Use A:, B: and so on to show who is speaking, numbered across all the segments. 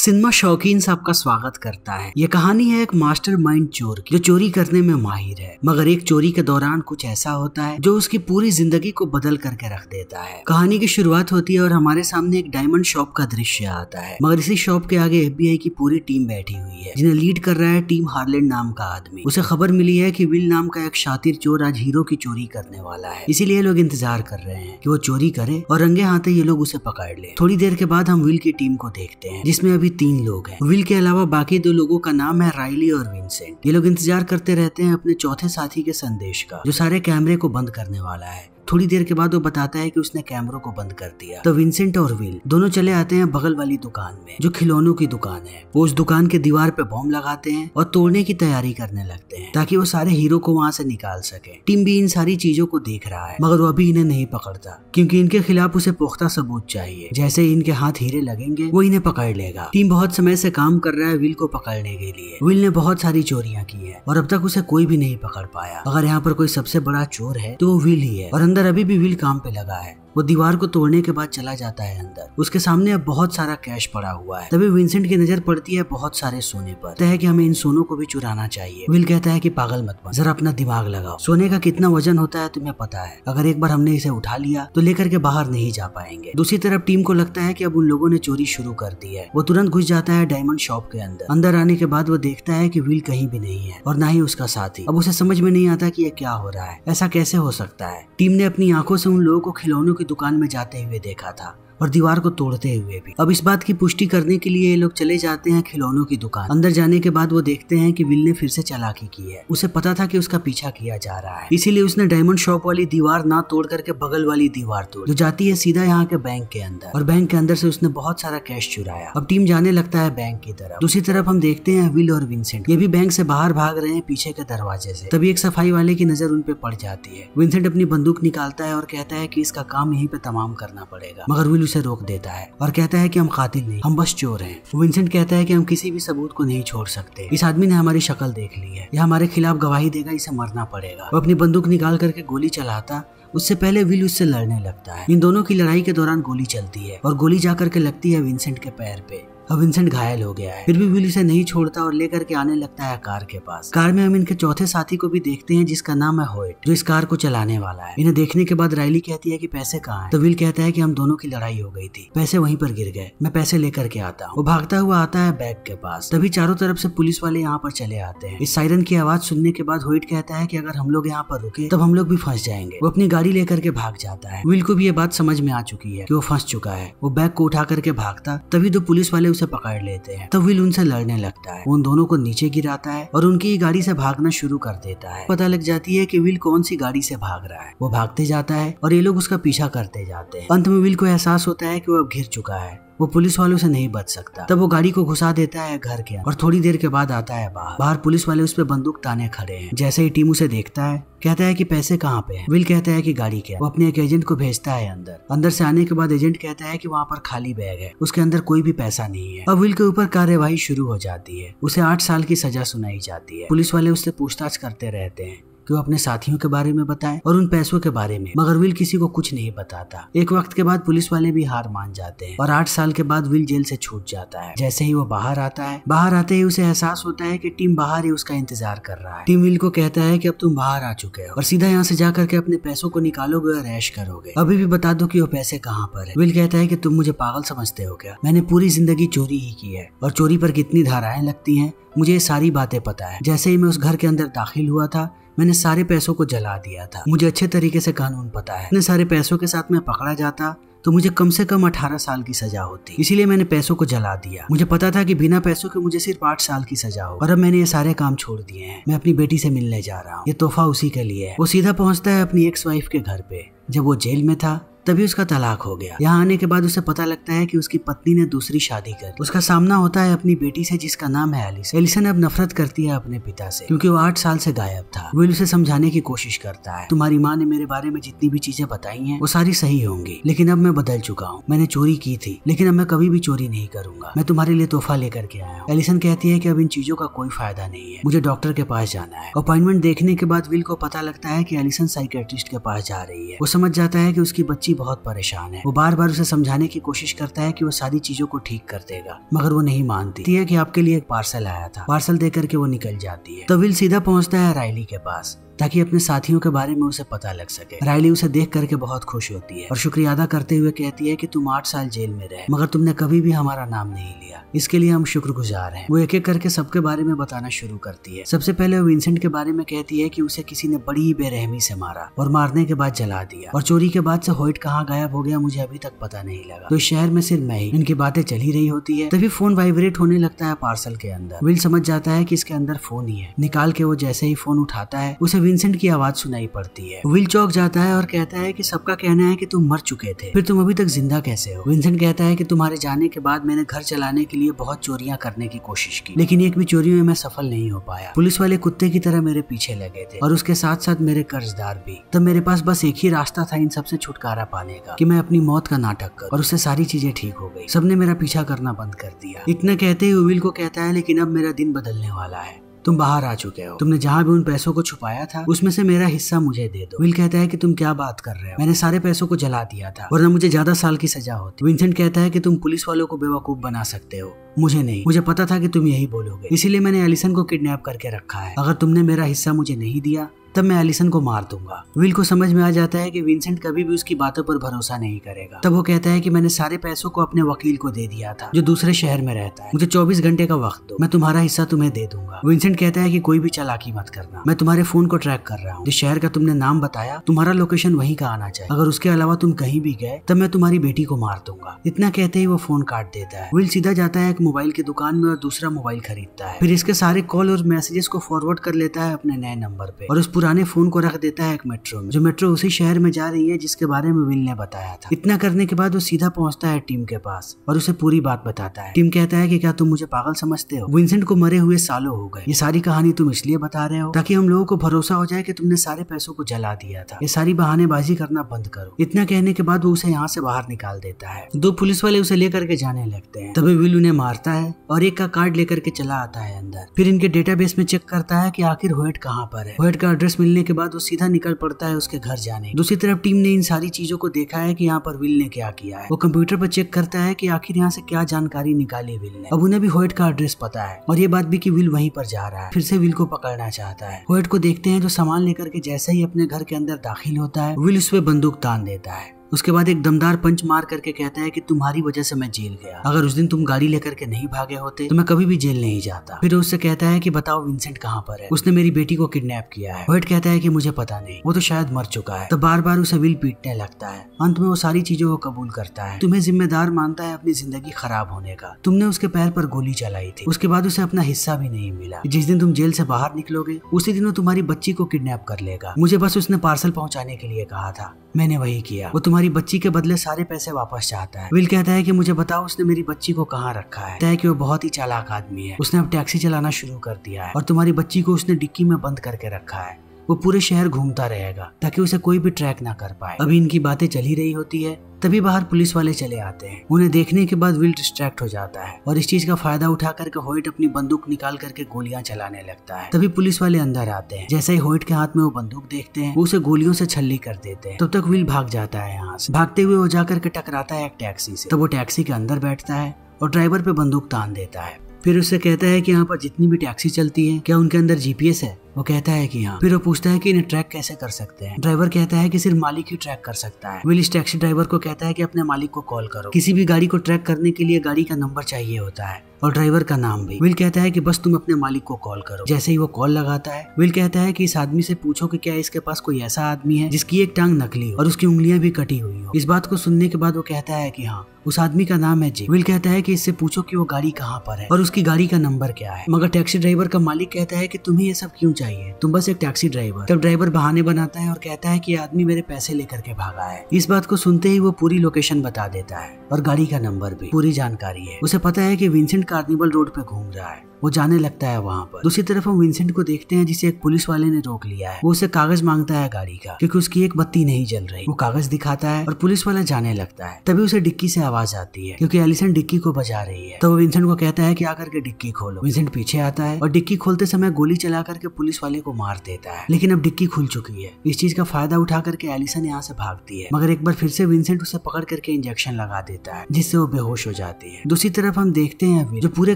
A: Cinema शौकीन सबका स्वागत करता है। ये कहानी है एक मास्टरमाइंड चोर की, जो चोरी करने में माहिर है, मगर एक चोरी के दौरान कुछ ऐसा होता है जो उसकी पूरी जिंदगी को बदल करके रख देता है। कहानी की शुरुआत होती है और हमारे सामने एक डायमंड शॉप का दृश्य आता है, मगर इसी शॉप के आगे FBI की पूरी टीम बैठी हुई है, जिन्हें लीड कर रहा है टीम हार्लैंड नाम का आदमी। उसे खबर मिली है कि विल नाम का एक शातिर चोर आज हीरो की चोरी करने वाला है, इसीलिए लोग इंतजार कर रहे हैं कि वो चोरी करे और रंगे हाथे ये लोग उसे पकड़ ले। थोड़ी देर के बाद हम विल की टीम को देखते हैं, जिसमें अभी 3 लोग हैं। विल के अलावा बाकी 2 लोगों का नाम है राइली और विंसेंट। ये लोग इंतजार करते रहते हैं अपने चौथे साथी के संदेश का, जो सारे कैमरे को बंद करने वाला है। थोड़ी देर के बाद वो बताता है कि उसने कैमरों को बंद कर दिया। तो विंसेंट और विल दोनों चले आते हैं बगल वाली दुकान में, जो खिलौनों की दुकान है। वो उस दुकान के दीवार पे बॉम्ब लगाते हैं और तोड़ने की तैयारी करने लगते हैं, ताकि वो सारे हीरो को वहाँ से निकाल सके। टीम भी इन सारी चीजों को देख रहा है, मगर वो अभी इन्हें नहीं पकड़ता, क्योंकि इनके खिलाफ उसे पुख्ता सबूत चाहिए। जैसे ही इनके हाथ हीरे लगेंगे, वो इन्हें पकड़ लेगा। टीम बहुत समय से काम कर रहा है विल को पकड़ने के लिए। विल ने बहुत सारी चोरियां की है और अब तक उसे कोई भी नहीं पकड़ पाया। अगर यहाँ पर कोई सबसे बड़ा चोर है तो वो विल ही है, और अंदर अभी भी विल पे लगा है। वो दीवार को तोड़ने के बाद चला जाता है अंदर। उसके सामने अब बहुत सारा कैश पड़ा हुआ है। तभी विंसेंट की नजर पड़ती है बहुत सारे सोने पर। कहता है कि हमें इन सोनों को भी चुराना चाहिए। विल कहता है कि पागल मत बन, जरा अपना दिमाग लगाओ। सोने का कितना वजन होता है तुम्हें पता है? अगर एक बार हमने इसे उठा लिया तो लेकर के बाहर नहीं जा पाएंगे। दूसरी तरफ टीम को लगता है कि अब उन लोगों ने चोरी शुरू कर दी है। वो तुरंत घुस जाता है डायमंड शॉप के अंदर। अंदर आने के बाद वो देखता है कि विल कहीं भी नहीं है और ना ही उसका साथी। अब उसे समझ में नहीं आता कि ये क्या हो रहा है, ऐसा कैसे हो सकता है। टीम ने अपनी आंखों से उन लोगों को खिलौनों की दुकान में जाते हुए देखा था और दीवार को तोड़ते हुए भी। अब इस बात की पुष्टि करने के लिए ये लोग चले जाते हैं खिलौनों की दुकान। अंदर जाने के बाद वो देखते हैं कि विल ने फिर से चालाकी की है। उसे पता था कि उसका पीछा किया जा रहा है, इसीलिए उसने डायमंड शॉप वाली दीवार ना तोड़ करके बगल वाली दीवार तोड़, जो जाती है सीधा यहाँ के बैंक के अंदर। और बैंक के अंदर से उसने बहुत सारा कैश चुराया। अब टीम जाने लगता है बैंक की तरफ। दूसरी तरफ हम देखते हैं विल और विंसेंट, ये भी बैंक से बाहर भाग रहे हैं पीछे के दरवाजे से। तभी एक सफाई वाले की नजर उन पे पड़ जाती है। विंसेंट अपनी बंदूक निकालता है और कहता है कि इसका काम यहीं पे तमाम करना पड़ेगा, मगर विल उसे रोक देता है और कहता है कि हम कातिल नहीं, हम बस चोर हैं। विंसेंट कहता है कि हम किसी भी सबूत को नहीं छोड़ सकते। इस आदमी ने हमारी शक्ल देख ली है, यह हमारे खिलाफ गवाही देगा, इसे मरना पड़ेगा। वो अपनी बंदूक निकाल करके गोली चलाता, उससे पहले विल उससे लड़ने लगता है। इन दोनों की लड़ाई के दौरान गोली चलती है और गोली जाकर के लगती है विंसेंट के पैर पे। अब विंसेंट घायल हो गया है, फिर भी विल इसे नहीं छोड़ता और लेकर के आने लगता है कार के पास। कार में हम इनके चौथे साथी को भी देखते हैं, जिसका नाम है होयट, जो इस कार को चलाने वाला है। इन्हें देखने के बाद राइली कहती है कि पैसे कहाँ हैं? तो विल कहता है कि हम दोनों की लड़ाई हो गई थी, पैसे वहीं पर गिर गए, मैं पैसे लेकर के आता हूँ। वो भागता हुआ आता है बैग के पास। तभी चारों तरफ से पुलिस वाले यहाँ पर चले आते हैं। इस सायरन की आवाज सुनने के बाद होयट कहता है कि अगर हम लोग यहाँ पर रुके तब हम लोग भी फंस जाएंगे। वो अपनी गाड़ी लेकर के भाग जाता है। विल को भी ये बात समझ में आ चुकी है कि वो फंस चुका है। वो बैग को उठा करके भागता, तभी 2 पुलिस वाले उसे पकड़ लेते हैं। तब विल उनसे लड़ने लगता है। उन दोनों को नीचे गिराता है और उनकी गाड़ी से भागना शुरू कर देता है। पता लग जाती है कि विल कौन सी गाड़ी से भाग रहा है। वो भागते जाता है और ये लोग उसका पीछा करते जाते हैं। अंत में विल को एहसास होता है कि वो अब घिर चुका है, वो पुलिस वालों से नहीं बच सकता। तब वो गाड़ी को घुसा देता है घर के अंदर और थोड़ी देर के बाद आता है बाहर पुलिस वाले उस पे बंदूक ताने खड़े हैं। जैसे ही टीम उसे देखता है, कहता है कि पैसे कहाँ पे हैं? विल कहता है कि गाड़ी के। वो अपने एक एजेंट को भेजता है अंदर से आने के बाद एजेंट कहता है कि वहाँ पर खाली बैग है, उसके अंदर कोई भी पैसा नहीं है। अब विल के ऊपर कार्यवाही शुरू हो जाती है। उसे 8 साल की सजा सुनाई जाती है। पुलिस वाले उससे पूछताछ करते रहते हैं कि वो अपने साथियों के बारे में बताए और उन पैसों के बारे में, मगर विल किसी को कुछ नहीं बताता। एक वक्त के बाद पुलिस वाले भी हार मान जाते हैं और 8 साल के बाद विल जेल से छूट जाता है। जैसे ही वो बाहर आता है, बाहर आते ही उसे एहसास होता है कि टीम बाहर ही उसका इंतजार कर रहा है। टीम विल को कहता है कि अब तुम बाहर आ चुके हो और सीधा यहाँ से जाकर के अपने पैसों को निकालोगे और ऐश करोगे। अभी भी बता दो कि वो पैसे कहाँ पर है। विल कहता है कि तुम मुझे पागल समझते हो क्या? मैंने पूरी जिंदगी चोरी ही की है और चोरी पर कितनी धाराएं लगती हैं मुझे ये सारी बातें पता है। जैसे ही मैं उस घर के अंदर दाखिल हुआ था, मैंने सारे पैसों को जला दिया था। मुझे अच्छे तरीके से कानून पता है। इतने सारे पैसों के साथ मैं पकड़ा जाता तो मुझे कम से कम 18 साल की सजा होती, इसीलिए मैंने पैसों को जला दिया। मुझे पता था कि बिना पैसों के मुझे सिर्फ 8 साल की सजा हो और अब मैंने ये सारे काम छोड़ दिए हैं। मैं अपनी बेटी से मिलने जा रहा हूँ, ये तोहफा उसी के लिए है। वो सीधा पहुंचता है अपनी एक्स वाइफ के घर पे। जब वो जेल में था तभी उसका तलाक हो गया। यहाँ आने के बाद उसे पता लगता है कि उसकी पत्नी ने दूसरी शादी कर ली। उसका सामना होता है अपनी बेटी से, जिसका नाम है एलिसन। एलिसन अब नफरत करती है अपने पिता से, क्योंकि वो 8 साल से गायब था। विल उसे समझाने की कोशिश करता है, तुम्हारी माँ ने मेरे बारे में जितनी भी चीजें बताई हैं वो सारी सही होंगी, लेकिन अब मैं बदल चुका हूँ। मैंने चोरी की थी, लेकिन अब मैं कभी भी चोरी नहीं करूंगा। मैं तुम्हारे लिए तोहफा लेकर के आया हूँ। एलिसन कहती है कि अब इन चीजों का कोई फायदा नहीं है, मुझे डॉक्टर के पास जाना है। अपॉइंटमेंट देखने के बाद विल को पता लगता है कि एलिसन साइकियाट्रिस्ट के पास जा रही है। वो समझ जाता है कि उसकी बच्ची बहुत परेशान है। वो बार बार उसे समझाने की कोशिश करता है कि वो सारी चीजों को ठीक कर देगा, मगर वो नहीं मानती है कि आपके लिए एक पार्सल आया था। पार्सल देकर के वो निकल जाती है। तो विल सीधा पहुंचता है राइली के पास ताकि अपने साथियों के बारे में उसे पता लग सके। राइली उसे देख करके बहुत खुश होती है और शुक्रिया अदा करते हुए कहती है कि तुम 8 साल जेल में रहे, मगर तुमने कभी भी हमारा नाम नहीं लिया, इसके लिए हम शुक्रगुजार हैं। वो एक एक करके सबके बारे में बताना शुरू करती है। सबसे पहले वो विंसेंट के बारे में कहती है कि उसे किसी ने बड़ी बेरहमी से मारा और मारने के बाद जला दिया, और चोरी के बाद से होयट कहाँ गायब हो गया मुझे अभी तक पता नहीं लगा। तो इस शहर में सिर्फ मैं ही। इनकी बातें चल ही रही होती है, तभी फोन वाइब्रेट होने लगता है पार्सल के अंदर। विल समझ जाता है कि इसके अंदर फोन ही है। निकाल के वो जैसे ही फोन उठाता है उसे विंसेंट की आवाज सुनाई पड़ती है। विल चौंक जाता है और कहता है कि सबका कहना है कि तुम मर चुके थे, फिर तुम अभी तक जिंदा कैसे हो? विंसेंट कहता है कि तुम्हारे जाने के बाद मैंने घर चलाने के लिए बहुत चोरियां करने की कोशिश की, लेकिन एक भी चोरी में मैं सफल नहीं हो पाया। पुलिस वाले कुत्ते की तरह मेरे पीछे लगे थे और उसके साथ साथ मेरे कर्जदार भी। तब मेरे पास बस एक ही रास्ता था इन सबसे छुटकारा पाने का, कि मैं अपनी मौत का नाटक कर, और उससे सारी चीजें ठीक हो गई। सबने मेरा पीछा करना बंद कर दिया। इतना कहते ही विल को कहता है लेकिन अब मेरा दिन बदलने वाला है। तुम बाहर आ चुके हो। तुमने जहाँ भी उन पैसों को छुपाया था उसमें से मेरा हिस्सा मुझे दे दो। विल कहता है कि तुम क्या बात कर रहे हो, मैंने सारे पैसों को जला दिया था वरना मुझे ज्यादा साल की सजा होती। विंसेंट कहता है कि तुम पुलिस वालों को बेवकूफ बना सकते हो, मुझे नहीं। मुझे पता था कि तुम यही बोलोगे, इसीलिए मैंने एलिसन को किडनैप करके रखा है। अगर तुमने मेरा हिस्सा मुझे नहीं दिया तब मैं एलिसन को मार दूंगा। विल को समझ में आ जाता है कि विंसेंट कभी भी उसकी बातों पर भरोसा नहीं करेगा। तब वो कहता है कि मैंने सारे पैसों को अपने वकील को दे दिया था जो दूसरे शहर में रहता है, मुझे 24 घंटे का वक्त दो, मैं तुम्हारा हिस्सा तुम्हें दे दूंगा। विंसेंट कहता है कि कोई भी चालाकी मत करना, मैं तुम्हारे फोन को ट्रैक कर रहा हूँ। जिस शहर का तुमने नाम बताया तुम्हारा लोकेशन वहीं का आना चाहिए। अगर उसके अलावा तुम कहीं भी गए तब मैं तुम्हारी बेटी को मार दूंगा। इतना कहते ही वो फोन काट देता है। विल सीधा जाता है एक मोबाइल की दुकान में और दूसरा मोबाइल खरीदता है। फिर इसके सारे कॉल और मैसेजेस को फॉरवर्ड कर लेता है अपने नए नंबर पे और उस पुराने फोन को रख देता है एक मेट्रो में, जो मेट्रो उसी शहर में जा रही है जिसके बारे में विल ने बताया था। इतना करने के बाद वो सीधा पहुंचता है टीम के पास और उसे पूरी बात बताता है। टीम कहता है कि क्या तुम मुझे पागल समझते हो? विंसेंट को मरे हुए सालों हो गए, ये सारी कहानी तुम इसलिए बता रहे हो ताकि हम लोगों को भरोसा हो जाए कि तुमने सारे पैसों को जला दिया था। ये सारी बहानेबाजी करना बंद करो। इतना कहने के बाद वो उसे यहाँ से बाहर निकाल देता है। 2 पुलिस वाले उसे लेकर के जाने लगते हैं। तभी विल उन्हें मारता है और एक का कार्ड लेकर के चला आता है अंदर। फिर इनके डेटाबेस में चेक करता है कि आखिर होयट कहाँ पर है। होयट का एड्रेस मिलने के बाद वो सीधा निकल पड़ता है उसके घर जाने। दूसरी तरफ टीम ने इन सारी चीजों को देखा है कि यहाँ पर विल ने क्या किया है। वो कंप्यूटर पर चेक करता है कि आखिर यहाँ से क्या जानकारी निकाली विल ने। अब उन्हें भी होयट का एड्रेस पता है और ये बात भी कि विल वहीं पर जा रहा है। फिर से विल को पकड़ना चाहता है। होयट को देखते हैं जो सामान लेकर के जैसे ही अपने घर के अंदर दाखिल होता है विल उस पे बंदूक तान देता है। उसके बाद एक दमदार पंच मार करके कहता है कि तुम्हारी वजह से मैं जेल गया, अगर उस दिन तुम गाड़ी लेकर के नहीं भागे होते तो मैं कभी भी जेल नहीं जाता। फिर उससे कहता है कि बताओ विंसेंट कहाँ पर है, उसने मेरी बेटी को किडनैप किया है। होयट कहता है कि मुझे पता नहीं, वो तो शायद मर चुका है। तो बार बार उसे विल पीटने लगता है। अंत में वो सारी चीजों को कबूल करता है। तुम्हें जिम्मेदार मानता है अपनी जिंदगी खराब होने का। तुमने उसके पैर पर गोली चलाई थी, उसके बाद उसे अपना हिस्सा भी नहीं मिला। जिस दिन तुम जेल से बाहर निकलोगे उसी दिन वो तुम्हारी बच्ची को किडनैप कर लेगा। मुझे बस उसने पार्सल पहुंचाने के लिए कहा था, मैंने वही किया। वो तुम्हारी बच्ची के बदले सारे पैसे वापस चाहता है। विल कहता है कि मुझे बताओ उसने मेरी बच्ची को कहाँ रखा है। कहता है कि वो बहुत ही चालाक आदमी है, उसने अब टैक्सी चलाना शुरू कर दिया है और तुम्हारी बच्ची को उसने डिक्की में बंद करके रखा है। वो पूरे शहर घूमता रहेगा ताकि उसे कोई भी ट्रैक ना कर पाए। अभी इनकी बातें चल ही रही होती है, तभी बाहर पुलिस वाले चले आते हैं। उन्हें देखने के बाद विल डिस्ट्रैक्ट हो जाता है और इस चीज का फायदा उठा करके होयट अपनी बंदूक निकाल करके गोलियां चलाने लगता है। तभी पुलिस वाले अंदर आते हैं। जैसे ही होयट के हाथ में वो बंदूक देखते हैं वो उसे गोलियों से छल्ली कर देते हैं। तब तक विल भाग जाता है यहाँ से। भागते हुए वो जाकर के टकराता है एक टैक्सी से। तब वो टैक्सी के अंदर बैठता है और ड्राइवर पे बंदूक तान देता है। फिर उससे कहता है कि यहाँ पर जितनी भी टैक्सी चलती है क्या उनके अंदर जीपीएस है? वो कहता है कि हाँ। फिर वो पूछता है कि इन्हें ट्रैक कैसे कर सकते हैं? ड्राइवर कहता है कि सिर्फ मालिक ही ट्रैक कर सकता है। विल इस टैक्सी ड्राइवर को कहता है कि अपने मालिक को कॉल करो। किसी भी गाड़ी को ट्रैक करने के लिए गाड़ी का नंबर चाहिए होता है और ड्राइवर का नाम भी। विल कहता है कि बस तुम अपने मालिक को कॉल करो। जैसे ही वो कॉल लगाता है विल कहता है कि इस आदमी से पूछो कि क्या इसके पास कोई ऐसा आदमी है जिसकी एक टांग नकली हो और उसकी उंगलियां भी कटी हुई हो। इस बात को सुनने के बाद वो कहता है कि हाँ, उस आदमी का नाम है जी। विल कहता है कि इससे पूछो कि वो गाड़ी कहाँ पर है और उसकी गाड़ी का नंबर क्या है। मगर टैक्सी ड्राइवर का मालिक कहता है कि तुम्हें ये सब क्यों चाहिए, तुम बस एक टैक्सी ड्राइवर। तब ड्राइवर बहाने बनाता है और कहता है कि ये आदमी मेरे पैसे लेकर के भागा है। इस बात को सुनते ही वो पूरी लोकेशन बता देता है और गाड़ी का नंबर भी। पूरी जानकारी है। उसे पता है कि विंसेंट कार्निवल रोड पे घूम रहा है। वो जाने लगता है वहाँ पर। दूसरी तरफ हम विंसेंट को देखते हैं जिसे एक पुलिस वाले ने रोक लिया है। वो उसे कागज मांगता है गाड़ी का, क्योंकि उसकी एक बत्ती नहीं जल रही। वो कागज दिखाता है और पुलिस वाला जाने लगता है। तभी उसे डिक्की से आवाज आती है, क्योंकि एलिसन डिक्की को बजा रही है। तो वो विंसेंट को कहता है कि आकर के डिक्की खोलो। विंसेंट पीछे आता है और डिक्की खोलते समय गोली चला करके पुलिस वाले को मार देता है। लेकिन अब डिक्की खुल चुकी है। इस चीज का फायदा उठा करके एलिसन यहाँ से भागती है, मगर एक बार फिर से विंसेंट उसे पकड़ करके इंजेक्शन लगा देता है, जिससे वो बेहोश हो जाती है। दूसरी तरफ हम देखते हैं विल, जो पूरे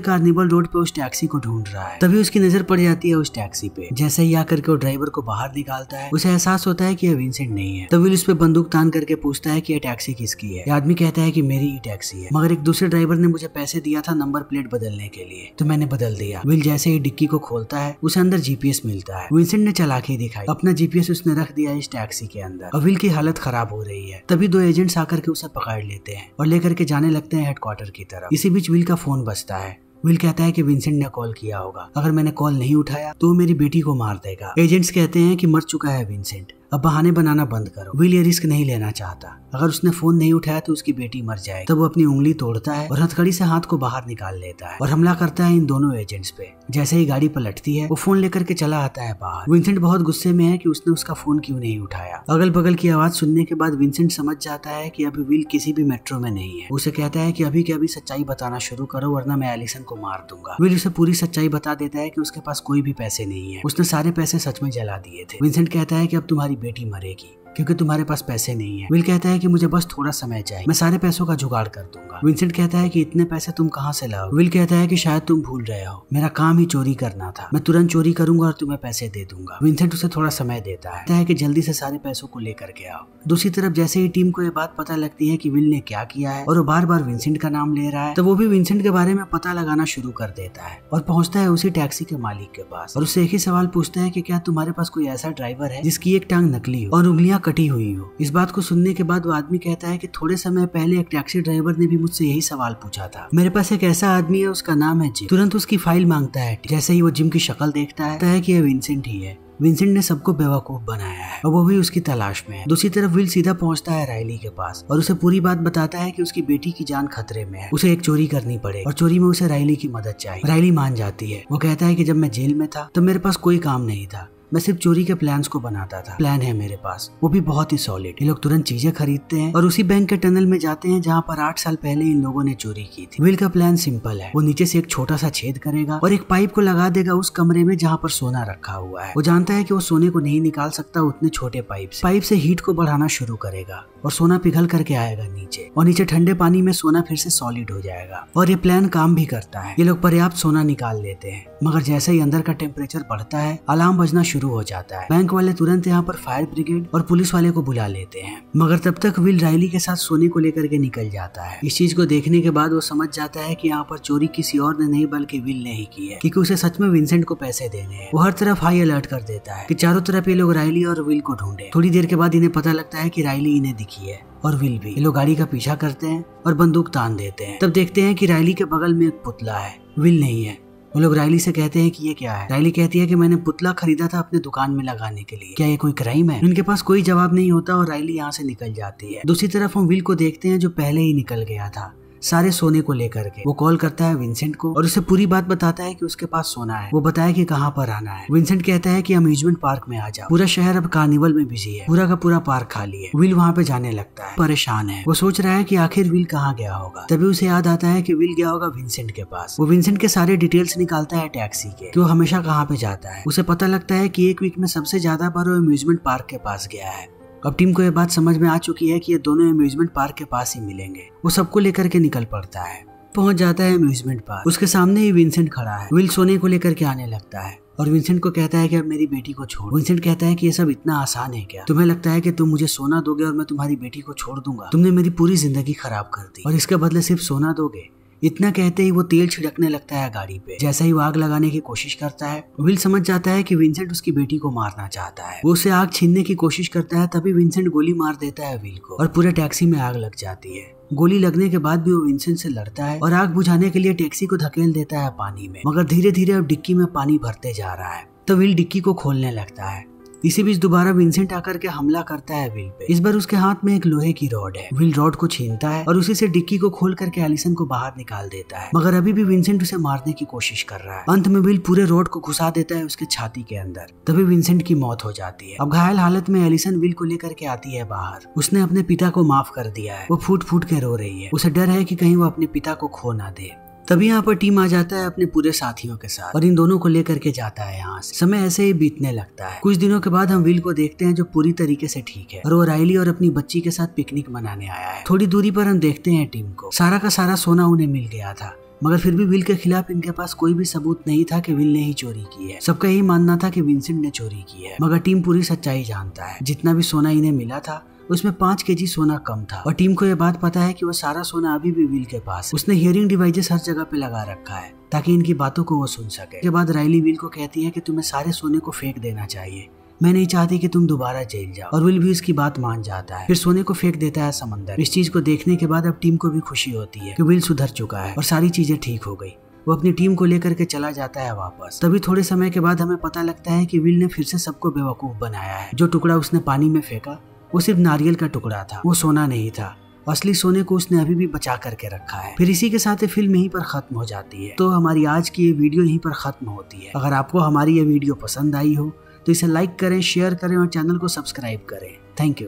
A: कार्निवल रोड पे उस टैक्सी को ढूंढ रहा है। तभी उसकी नजर पड़ जाती है उस टैक्सी पे। जैसे ही आकर के वो ड्राइवर को बाहर निकालता है, उसे एहसास होता है कि यह विंसेंट नहीं है। तभी विल उस पे बंदूक तान करके पूछता है कि यह टैक्सी किसकी है। यह आदमी कहता है कि मेरी ही टैक्सी है, मगर एक दूसरे ड्राइवर ने मुझे पैसे दिया था नंबर प्लेट बदलने के लिए, तो मैंने बदल दिया। विल जैसे ही डिक्की को खोलता है, उसे अंदर जीपीएस मिलता है। विंसेंट ने चालाकी दिखाई, अपना जीपीएस उसने रख दिया इस टैक्सी के अंदर। और विल की हालत खराब हो रही है। तभी 2 एजेंट्स आकर के उसे पकड़ लेते हैं और लेकर के जाने लगते हैं हेडक्वार्टर की तरफ। इसी बीच विल का फोन बजता है। विल कहता है कि विंसेंट ने कॉल किया होगा, अगर मैंने कॉल नहीं उठाया तो वो मेरी बेटी को मार देगा। एजेंट्स कहते हैं कि मर चुका है विंसेंट, अब बहाने बनाना बंद करो। विल ये रिस्क नहीं लेना चाहता, अगर उसने फोन नहीं उठाया तो उसकी बेटी मर जाए। तब वो अपनी उंगली तोड़ता है और हथकड़ी से हाथ को बाहर निकाल लेता है और हमला करता है इन दोनों एजेंट्स पे। जैसे ही गाड़ी पलटती है, वो फोन लेकर के चला आता है बाहर। विंसेंट बहुत गुस्से में है कि उसने उसका फोन क्यों नहीं उठाया। अगल बगल की आवाज सुनने के बाद विंसेंट समझ जाता है कि अभी विल किसी भी मेट्रो में नहीं है। उसे कहता है कि अभी के अभी सच्चाई बताना शुरू करो, वरना मैं एलिसन को मार दूंगा। विल उसे पूरी सच्चाई बता देता है कि उसके पास कोई भी पैसे नहीं है, उसने सारे पैसे सच में जला दिए थे। विंसेंट कहता है कि अब तुम्हारी बेटी मरेगी, क्योंकि तुम्हारे पास पैसे नहीं है। विल कहता है कि मुझे बस थोड़ा समय चाहिए, मैं सारे पैसों का जुगाड़ कर दूंगा। विंसेंट कहता है कि इतने पैसे तुम कहाँ से लाओ। विल कहता है कि शायद तुम भूल रहे हो, मेरा काम ही चोरी करना था, मैं तुरंत चोरी करूंगा और तुम्हें पैसे दे दूंगा। विंसेंट उसे थोड़ा समय देता है कि जल्दी से सारे पैसों को लेकर के आओ। दूसरी तरफ जैसे ही टीम को ये बात पता लगती है कि विल ने क्या किया है और वो बार बार विंसेंट का नाम ले रहा है, तो वो भी विंसेंट के बारे में पता लगाना शुरू कर देता है और पहुंचता है उसी टैक्सी के मालिक के पास और उससे एक ही सवाल पूछता है कि क्या तुम्हारे पास कोई ऐसा ड्राइवर है जिसकी एक टांग नकली हो और उंगलियां कटी हुई हो। इस बात को सुनने के बाद वो आदमी कहता है कि थोड़े समय पहले एक टैक्सी ड्राइवर ने भी मुझसे यही सवाल पूछा था। मेरे पास एक ऐसा आदमी है, उसका नाम है जिम। तुरंत उसकी फाइल मांगता है। जैसे ही वो जिम की शक्ल देखता है कि यह विंसेंट ही है। विंसेंट ने सबको बेवकूफ बनाया है और वो भी उसकी तलाश में है। दूसरी तरफ विल सीधा पहुंचता है राइली के पास और उसे पूरी बात बताता है कि उसकी बेटी की जान खतरे में है, उसे एक चोरी करनी पड़े और चोरी में उसे राइली की मदद चाहिए। राइली मान जाती है। वो कहता है कि जब मैं जेल में था तो मेरे पास कोई काम नहीं था, मैं सिर्फ चोरी के प्लान्स को बनाता था। प्लान है मेरे पास, वो भी बहुत ही सॉलिड। ये लोग तुरंत चीजें खरीदते हैं और उसी बैंक के टनल में जाते हैं जहाँ पर 8 साल पहले इन लोगों ने चोरी की थी। विल का प्लान सिंपल है, वो नीचे से एक छोटा सा छेद करेगा और एक पाइप को लगा देगा उस कमरे में जहाँ पर सोना रखा हुआ है। वो जानता है कि वो सोने को नहीं निकाल सकता उतने छोटे पाइप से हीट को बढ़ाना शुरू करेगा और सोना पिघल करके आएगा नीचे और नीचे ठंडे पानी में सोना फिर से सॉलिड हो जाएगा और ये प्लान काम भी करता है। ये लोग पर्याप्त सोना निकाल लेते हैं, मगर जैसे ही अंदर का टेम्परेचर बढ़ता है, अलार्म बजना शुरू हो जाता है। बैंक वाले तुरंत यहाँ पर फायर ब्रिगेड और पुलिस वाले को बुला लेते हैं, मगर तब तक विल राइली के साथ सोने को लेकर के निकल जाता है। इस चीज को देखने के बाद वो समझ जाता है कि यहाँ पर चोरी किसी और ने नहीं बल्कि विल ने ही की है, क्योंकि उसे सच में विंसेंट को पैसे देने हैं। वो हर तरफ हाई अलर्ट कर देता है कि चारों तरफ ये लोग राइली और विल को ढूंढे। थोड़ी देर के बाद इन्हें पता लगता है कि राइली इन्हें दिखी है और विल भी। ये लोग गाड़ी का पीछा करते हैं और बंदूक तान देते हैं। तब देखते हैं कि राइली के बगल में एक पुतला है, विल नहीं है। वो लोग राइली से कहते हैं कि ये क्या है। राइली कहती है कि मैंने पुतला खरीदा था अपने दुकान में लगाने के लिए, क्या ये कोई क्राइम है। इनके पास कोई जवाब नहीं होता और राइली यहाँ से निकल जाती है। दूसरी तरफ हम विल को देखते हैं जो पहले ही निकल गया था सारे सोने को लेकर के। वो कॉल करता है विंसेंट को और उसे पूरी बात बताता है कि उसके पास सोना है। वो बताया कि कहाँ पर आना है। विंसेंट कहता है कि अम्यूजमेंट पार्क में आ जाओ, पूरा शहर अब कार्निवल में बिजी है, पूरा का पूरा पार्क खाली है। विल वहाँ पे जाने लगता है, परेशान है। वो सोच रहा है कि आखिर विल कहाँ गया होगा। तभी उसे याद आता है कि विल गया होगा विंसेंट के पास। वो विंसेंट के सारे डिटेल्स निकालता है टैक्सी के, कि वो हमेशा कहाँ पे जाता है। उसे पता लगता है कि एक वीक में सबसे ज्यादा बार वो अम्यूजमेंट पार्क के पास गया है। अब टीम को यह बात समझ में आ चुकी है कि ये दोनों अम्यूजमेंट पार्क के पास ही मिलेंगे। वो सबको लेकर के निकल पड़ता है, पहुंच जाता है अम्यूजमेंट पार्क। उसके सामने ही विंसेंट खड़ा है। विल सोने को लेकर के आने लगता है और विंसेंट को कहता है कि अब मेरी बेटी को छोड़। विंसेंट कहता है कि ये सब इतना आसान है क्या? तुम्हें लगता है कि तुम मुझे सोना दोगे और मैं तुम्हारी बेटी को छोड़ दूंगा? तुमने मेरी पूरी जिंदगी खराब कर दी और इसके बदले सिर्फ सोना दोगे? इतना कहते ही वो तेल छिड़कने लगता है गाड़ी पे। जैसे ही वो आग लगाने की कोशिश करता है, विल समझ जाता है कि विंसेंट उसकी बेटी को मारना चाहता है। वो उसे आग छीनने की कोशिश करता है, तभी विंसेंट गोली मार देता है विल को और पूरे टैक्सी में आग लग जाती है। गोली लगने के बाद भी वो विंसेंट से लड़ता है और आग बुझाने के लिए टैक्सी को धकेल देता है पानी में, मगर धीरे धीरे अब डिक्की में पानी भरते जा रहा है। तो विल डिक्की को खोलने लगता है इसी बीच दोबारा विंसेंट आकर के हमला करता है विल पे। इस बार उसके हाथ में एक लोहे की रॉड है। विल रॉड को छीनता है और उसी से डिक्की को खोल करके एलिसन को बाहर निकाल देता है, मगर अभी भी विंसेंट उसे मारने की कोशिश कर रहा है। अंत में विल पूरे रॉड को घुसा देता है उसके छाती के अंदर। तभी विंसेंट की मौत हो जाती है। अब घायल हालत में एलिसन विल को लेकर के आती है बाहर। उसने अपने पिता को माफ कर दिया है। वो फूट फूट के रो रही है। उसे डर है कि कहीं वो अपने पिता को खो ना दे। तभी यहाँ पर टीम आ जाता है अपने पूरे साथियों के साथ और इन दोनों को लेकर के जाता है यहाँ से। समय ऐसे ही बीतने लगता है। कुछ दिनों के बाद हम विल को देखते हैं जो पूरी तरीके से ठीक है और वो राइली और अपनी बच्ची के साथ पिकनिक मनाने आया है। थोड़ी दूरी पर हम देखते हैं टीम को। सारा का सारा सोना उन्हें मिल गया था, मगर फिर भी विल के खिलाफ इनके पास कोई भी सबूत नहीं था कि विल ने ही चोरी की है। सबका यही मानना था कि विंसेंट ने चोरी की है, मगर टीम पूरी सच्चाई जानता है। जितना भी सोना इन्हें मिला था उसमें 5 केजी सोना कम था और टीम को यह बात पता है कि वो सारा सोना अभी भी विल के पास। उसने हियरिंग डिवाइसेस हर जगह पे लगा रखा है ताकि इनकी बातों को वो सुन सके। इसके बाद राइली विल को कहती है कि तुम्हें सारे सोने को फेंक देना चाहिए, मैं नहीं चाहती कि तुम दोबारा जेल जाओ। और विल भी इसकी बात मान जाता है। फिर सोने को फेंक देता है समंदर। इस चीज को देखने के बाद अब टीम को भी खुशी होती है कि विल सुधर चुका है और सारी चीजें ठीक हो गई। वो अपनी टीम को लेकर के चला जाता है वापस। तभी थोड़े समय के बाद हमें पता लगता है कि विल ने फिर से सबको बेवकूफ बनाया है। जो टुकड़ा उसने पानी में फेंका वो सिर्फ नारियल का टुकड़ा था, वो सोना नहीं था। असली सोने को उसने अभी भी बचा करके रखा है। फिर इसी के साथ फिल्म यहीं पर खत्म हो जाती है। तो हमारी आज की ये वीडियो यहीं पर खत्म होती है। अगर आपको हमारी ये वीडियो पसंद आई हो तो इसे लाइक करें, शेयर करें और चैनल को सब्सक्राइब करें। Thank you.